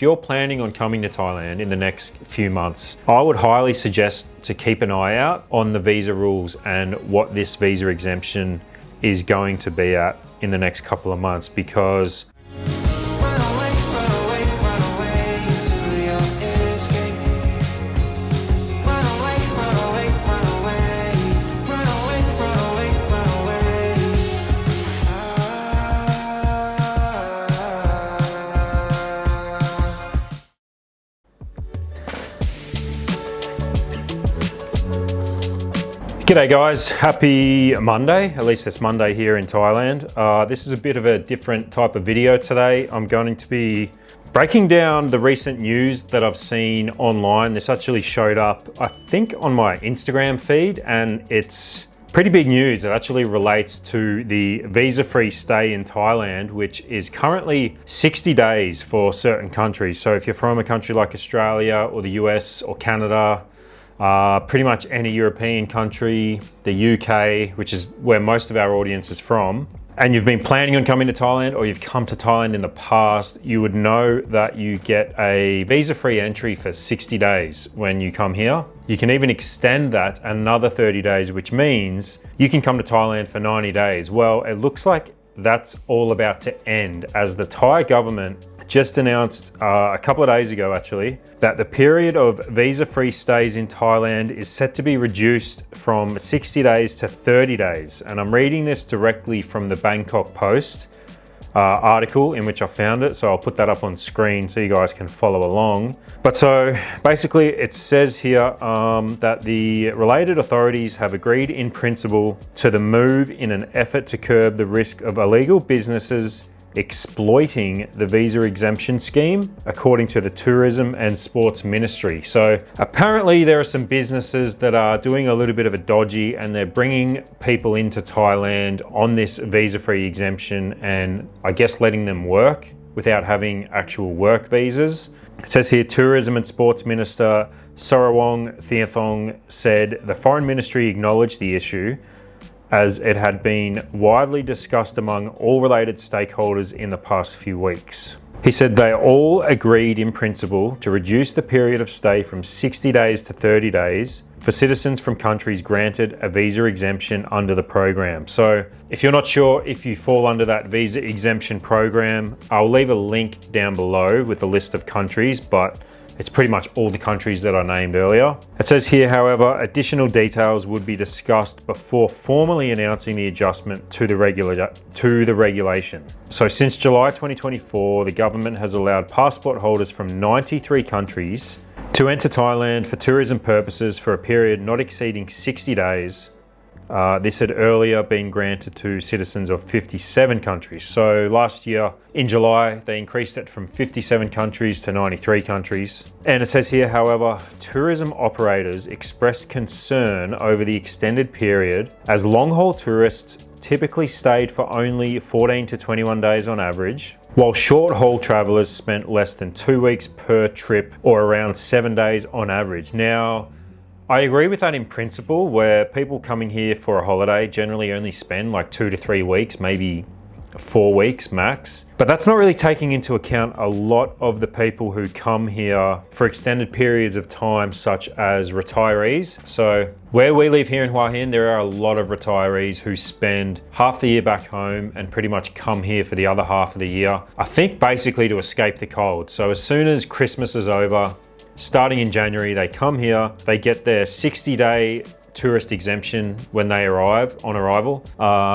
If you're planning on coming to Thailand in the next few months, I would highly suggest to keep an eye out on the visa rules and what this visa exemption is going to be at in the next couple of months, because G'day guys, happy Monday. At least it's Monday here in Thailand. This is a bit of a different type of video today. I'm going to be breaking down the recent news that I've seen online. This actually showed up, I think, on my Instagram feed, and it's pretty big news. It actually relates to the visa-free stay in Thailand, which is currently 60 days for certain countries. So if you're from a country like Australia or the US or Canada, pretty much any European country, the UK, which is where most of our audience is from, and you've been planning on coming to Thailand or you've come to Thailand in the past, you would know that you get a visa-free entry for 60 days when you come here. You can even extend that another 30 days, which means you can come to Thailand for 90 days. Well, it looks like that's all about to end, as the Thai government just announced a couple of days ago actually that the period of visa-free stays in Thailand is set to be reduced from 60 days to 30 days. And I'm reading this directly from the Bangkok Post article in which I found it. So I'll put that up on screen so you guys can follow along. But so basically it says here that the related authorities have agreed in principle to the move in an effort to curb the risk of illegal businesses exploiting the visa exemption scheme, according to the Tourism and Sports Ministry. So apparently there are some businesses that are doing a little bit of a dodgy, and they're bringing people into Thailand on this visa-free exemption and I guess letting them work without having actual work visas. It says here, Tourism and Sports Minister Sarawong Theathong said the Foreign Ministry acknowledged the issue, as it had been widely discussed among all related stakeholders in the past few weeks. He said they all agreed in principle to reduce the period of stay from 60 days to 30 days for citizens from countries granted a visa exemption under the program. So if you're not sure if you fall under that visa exemption program, I'll leave a link down below with a list of countries, but it's pretty much all the countries that I named earlier. It says here, however, additional details would be discussed before formally announcing the adjustment to the regulation. So since July 2024, the government has allowed passport holders from 93 countries to enter Thailand for tourism purposes for a period not exceeding 60 days. This had earlier been granted to citizens of 57 countries. So last year in July, they increased it from 57 countries to 93 countries. And it says here, however, tourism operators expressed concern over the extended period, as long-haul tourists typically stayed for only 14 to 21 days on average, while short-haul travelers spent less than 2 weeks per trip, or around 7 days on average. Now, I agree with that in principle, where people coming here for a holiday generally only spend like 2 to 3 weeks, maybe 4 weeks max. But that's not really taking into account a lot of the people who come here for extended periods of time, such as retirees. So where we live here in Hua Hin, there are a lot of retirees who spend half the year back home and pretty much come here for the other half of the year, I think basically to escape the cold. So as soon as Christmas is over, starting in January, they come here, they get their 60-day tourist exemption when they arrive, on arrival.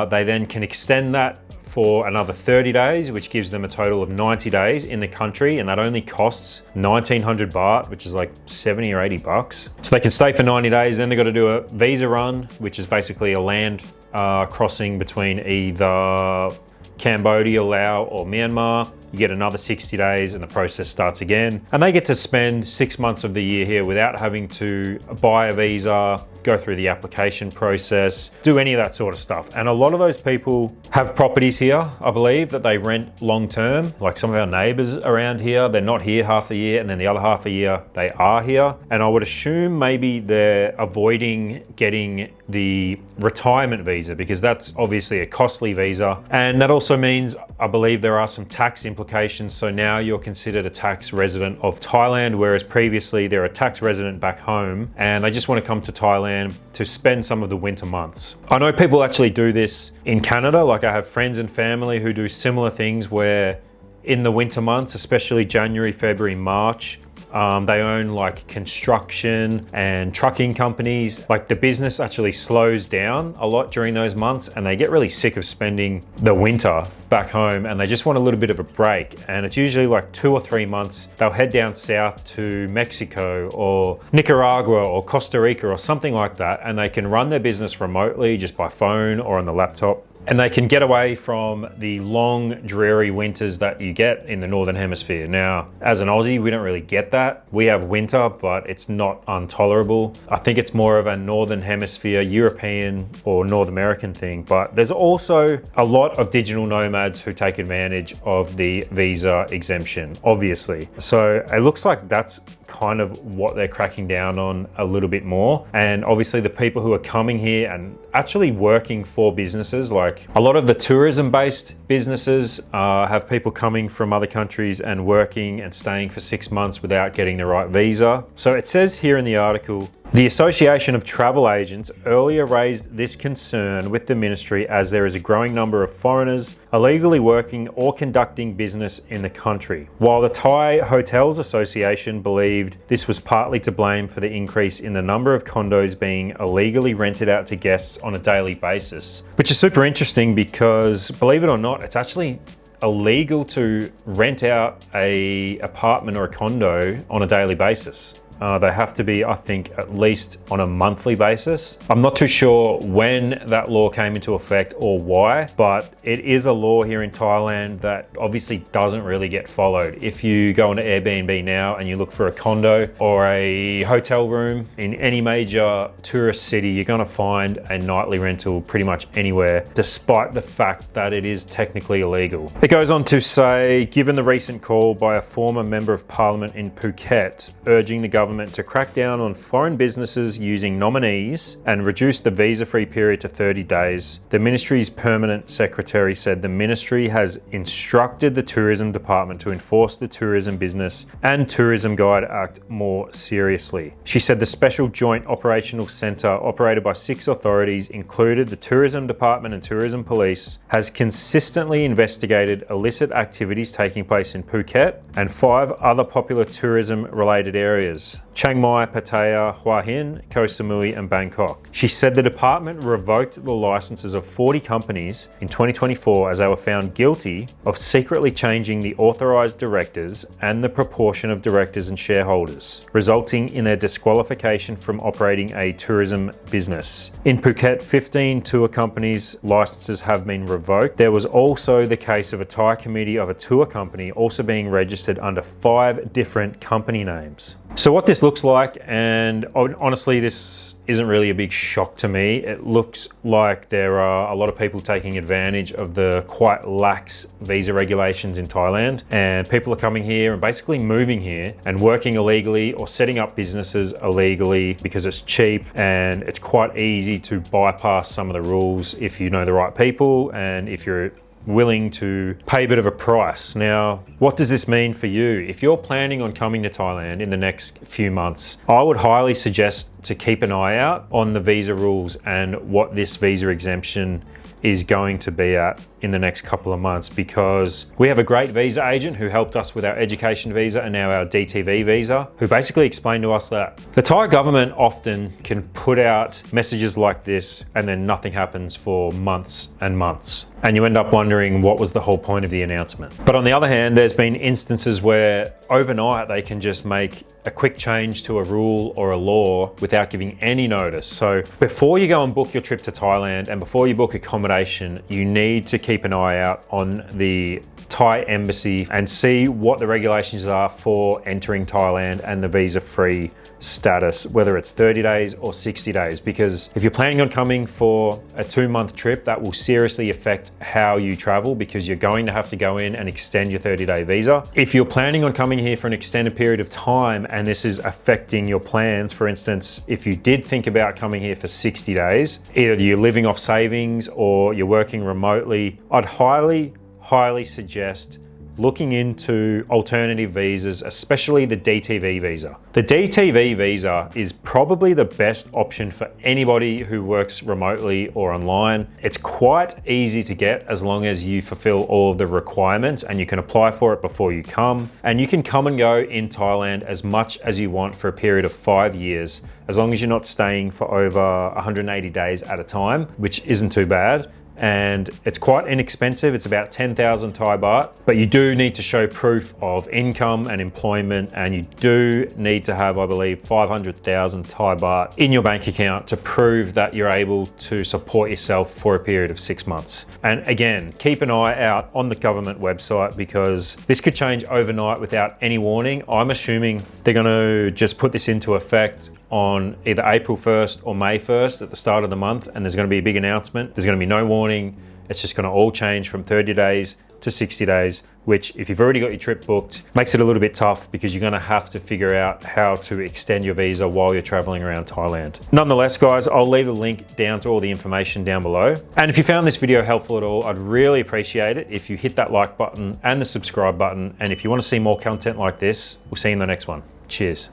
They then can extend that for another 30 days, which gives them a total of 90 days in the country, and that only costs 1900 baht, which is like 70 or 80 bucks. So they can stay for 90 days, then they've got to do a visa run, which is basically a land crossing between either Cambodia, Laos or Myanmar. You get another 60 days and the process starts again. And they get to spend 6 months of the year here without having to buy a visa, go through the application process, do any of that sort of stuff. And a lot of those people have properties here, I believe, that they rent long term. Like some of our neighbors around here, they're not here half the year, and then the other half of the year they are here. And I would assume maybe they're avoiding getting the retirement visa, because that's obviously a costly visa. And that also means, I believe there are some tax implications applications. So now you're considered a tax resident of Thailand, whereas previously they're a tax resident back home and they just want to come to Thailand to spend some of the winter months. I know people actually do this in Canada. Like I have friends and family who do similar things where in the winter months, especially January, February, March, they own like construction and trucking companies. Like the business actually slows down a lot during those months and they get really sick of spending the winter back home and they just want a little bit of a break. And it's usually like 2 or 3 months. They'll head down south to Mexico or Nicaragua or Costa Rica or something like that. And they can run their business remotely just by phone or on the laptop. And they can get away from the long, dreary winters that you get in the Northern Hemisphere. Now, as an Aussie, we don't really get that. We have winter, but it's not intolerable. I think it's more of a Northern Hemisphere, European or North American thing. But there's also a lot of digital nomads who take advantage of the visa exemption, obviously. So it looks like that's kind of what they're cracking down on a little bit more. And obviously the people who are coming here and actually working for businesses, like a lot of the tourism-based businesses have people coming from other countries and working and staying for 6 months without getting the right visa. So it says here in the article, the Association of Travel Agents earlier raised this concern with the ministry as there is a growing number of foreigners illegally working or conducting business in the country. While the Thai Hotels Association believed this was partly to blame for the increase in the number of condos being illegally rented out to guests on a daily basis, which is super interesting because, believe it or not, it's actually illegal to rent out an apartment or a condo on a daily basis. They have to be, I think, at least on a monthly basis. I'm not too sure when that law came into effect or why, but it is a law here in Thailand that obviously doesn't really get followed. If you go into Airbnb now and you look for a condo or a hotel room in any major tourist city, you're gonna find a nightly rental pretty much anywhere, despite the fact that it is technically illegal. It goes on to say, given the recent call by a former member of parliament in Phuket, urging the government to crack down on foreign businesses using nominees and reduce the visa-free period to 30 days, the ministry's permanent secretary said the ministry has instructed the tourism department to enforce the Tourism Business and Tourism Guide Act more seriously. She said the special joint operational centre operated by 6 authorities, included the tourism department and tourism police, has consistently investigated illicit activities taking place in Phuket and 5 other popular tourism-related areas: Chiang Mai, Pattaya, Hua Hin, Koh Samui and Bangkok. She said the department revoked the licenses of 40 companies in 2024 as they were found guilty of secretly changing the authorised directors and the proportion of directors and shareholders, resulting in their disqualification from operating a tourism business. In Phuket, 15 tour companies' licenses have been revoked. There was also the case of a Thai committee of a tour company also being registered under 5 different company names. So what this looks like, and honestly this isn't really a big shock to me, it looks like there are a lot of people taking advantage of the quite lax visa regulations in Thailand, and people are coming here and basically moving here and working illegally or setting up businesses illegally because it's cheap and it's quite easy to bypass some of the rules if you know the right people and if you're willing to pay a bit of a price. Now, what does this mean for you? If you're planning on coming to Thailand in the next few months, I would highly suggest to keep an eye out on the visa rules and what this visa exemption is going to be at in the next couple of months, because we have a great visa agent who helped us with our education visa and now our DTV visa, who basically explained to us that the Thai government often can put out messages like this and then nothing happens for months and months. And you end up wondering what was the whole point of the announcement. But on the other hand, there's been instances where overnight they can just make a quick change to a rule or a law without giving any notice. So before you go and book your trip to Thailand and before you book accommodation, you need to keep an eye out on the Thai embassy and see what the regulations are for entering Thailand and the visa-free status, whether it's 30 days or 60 days. Because if you're planning on coming for a 2-month trip, that will seriously affect how you travel, because you're going to have to go in and extend your 30-day visa. If you're planning on coming here for an extended period of time and this is affecting your plans, for instance, if you did think about coming here for 60 days, either you're living off savings or you're working remotely, I'd highly suggest looking into alternative visas, especially the DTV visa. The DTV visa is probably the best option for anybody who works remotely or online. It's quite easy to get as long as you fulfill all of the requirements, and you can apply for it before you come. And you can come and go in Thailand as much as you want for a period of 5 years, as long as you're not staying for over 180 days at a time, which isn't too bad. And it's quite inexpensive. It's about 10,000 Thai baht, but you do need to show proof of income and employment, and you do need to have, I believe, 500,000 Thai baht in your bank account to prove that you're able to support yourself for a period of 6 months. And again, keep an eye out on the government website, because this could change overnight without any warning. I'm assuming they're going to just put this into effect on either April 1st or May 1st at the start of the month, and there's going to be a big announcement. There's going to be no warning. It's just going to all change from 30 days to 60 days, which, if you've already got your trip booked, makes it a little bit tough, because you're going to have to figure out how to extend your visa while you're traveling around Thailand. Nonetheless, guys, I'll leave a link down to all the information down below. And if you found this video helpful at all, I'd really appreciate it if you hit that like button and the subscribe button. And if you want to see more content like this, we'll see you in the next one. Cheers.